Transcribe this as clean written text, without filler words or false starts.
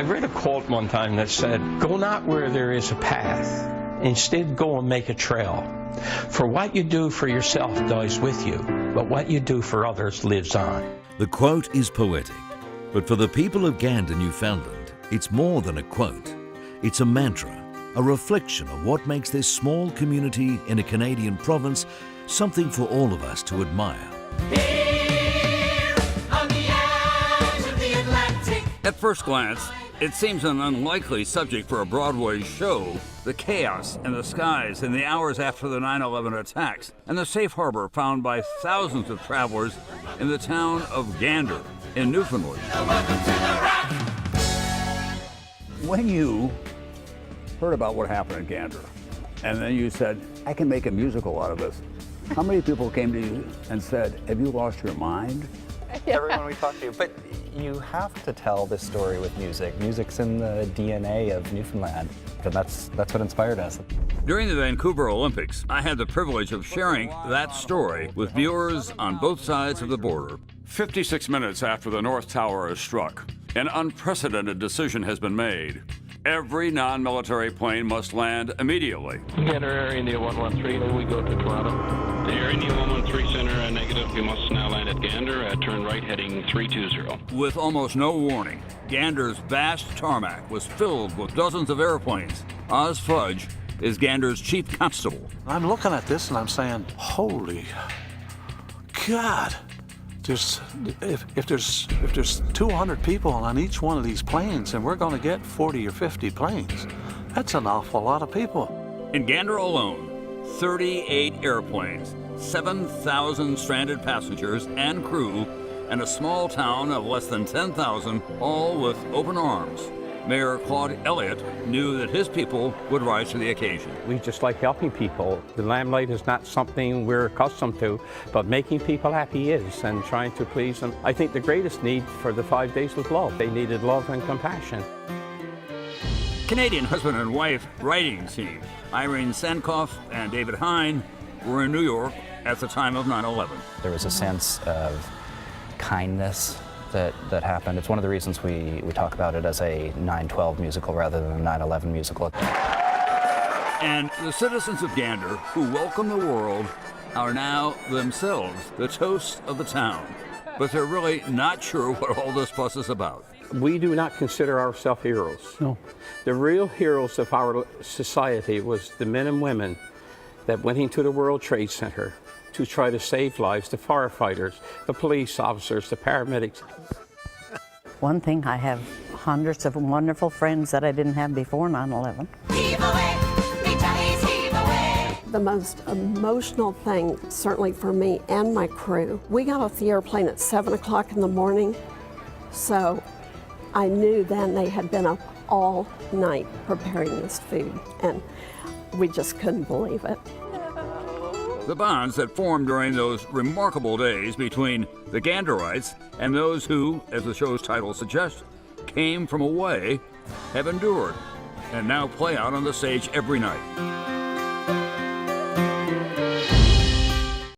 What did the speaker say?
I read a quote one time that said, "Go not where there is a path. Instead, go and make a trail. For what you do for yourself dies with you, but what you do for others lives on." The quote is poetic, but for the people of Gander, Newfoundland, it's more than a quote. It's a mantra, a reflection of what makes this small community in a Canadian province something for all of us to admire. Here on the edge of the Atlantic. At first glance, it seems an unlikely subject for a Broadway show. The chaos in the skies in the hours after the 9/11 attacks and the safe harbor found by thousands of travelers in the town of Gander in Newfoundland. When you heard about what happened in Gander, and then you said, I can make a musical out of this, how many people came to you and said, have you lost your mind? Everyone we talk to, but you have to tell this story with music. Music's in the DNA of Newfoundland, and that's what inspired us. During the Vancouver Olympics, I had the privilege of sharing that story with viewers on both sides of the border. 56 minutes after the North Tower is struck, an unprecedented decision has been made. Every non-military plane must land immediately. Gander Air India 113, we go to Toronto. The Air India 113 Center, negative. You must now land at Gander at turn right heading 320. With almost no warning, Gander's vast tarmac was filled with dozens of airplanes. Oz Fudge is Gander's chief constable. I'm looking at this and I'm saying, holy God. If there's 200 people on each one of these planes and we're going to get 40 or 50 planes, that's an awful lot of people. In Gander alone, 38 airplanes, 7,000 stranded passengers and crew, and a small town of less than 10,000, all with open arms. Mayor Claude Elliott knew that his people would rise to the occasion. We just like helping people. The limelight is not something we're accustomed to, but making people happy is, and trying to please them. I think the greatest need for the 5 days was love. They needed love and compassion. Canadian husband and wife writing team, Irene Sankoff and David Hein, were in New York at the time of 9/11. There was a sense of kindness that happened. It's one of the reasons we talk about it as a 9/12 musical rather than a 9/11 musical. And the citizens of Gander, who welcome the world, are now themselves the toast of the town. But they're really not sure what all this fuss is about. We do not consider ourselves heroes. No. The real heroes of our society was the men and women that went into the World Trade Center to try to save lives, the firefighters, the police officers, the paramedics. One thing, I have hundreds of wonderful friends that I didn't have before 9/11. Heave away, retaliate, heave away. The most emotional thing, certainly for me and my crew, we got off the airplane at 7 o'clock in the morning, so I knew then they had been up all night preparing this food, and we just couldn't believe it. The bonds that formed during those remarkable days between the Ganderites and those who, as the show's title suggests, came from away, have endured and now play out on the stage every night.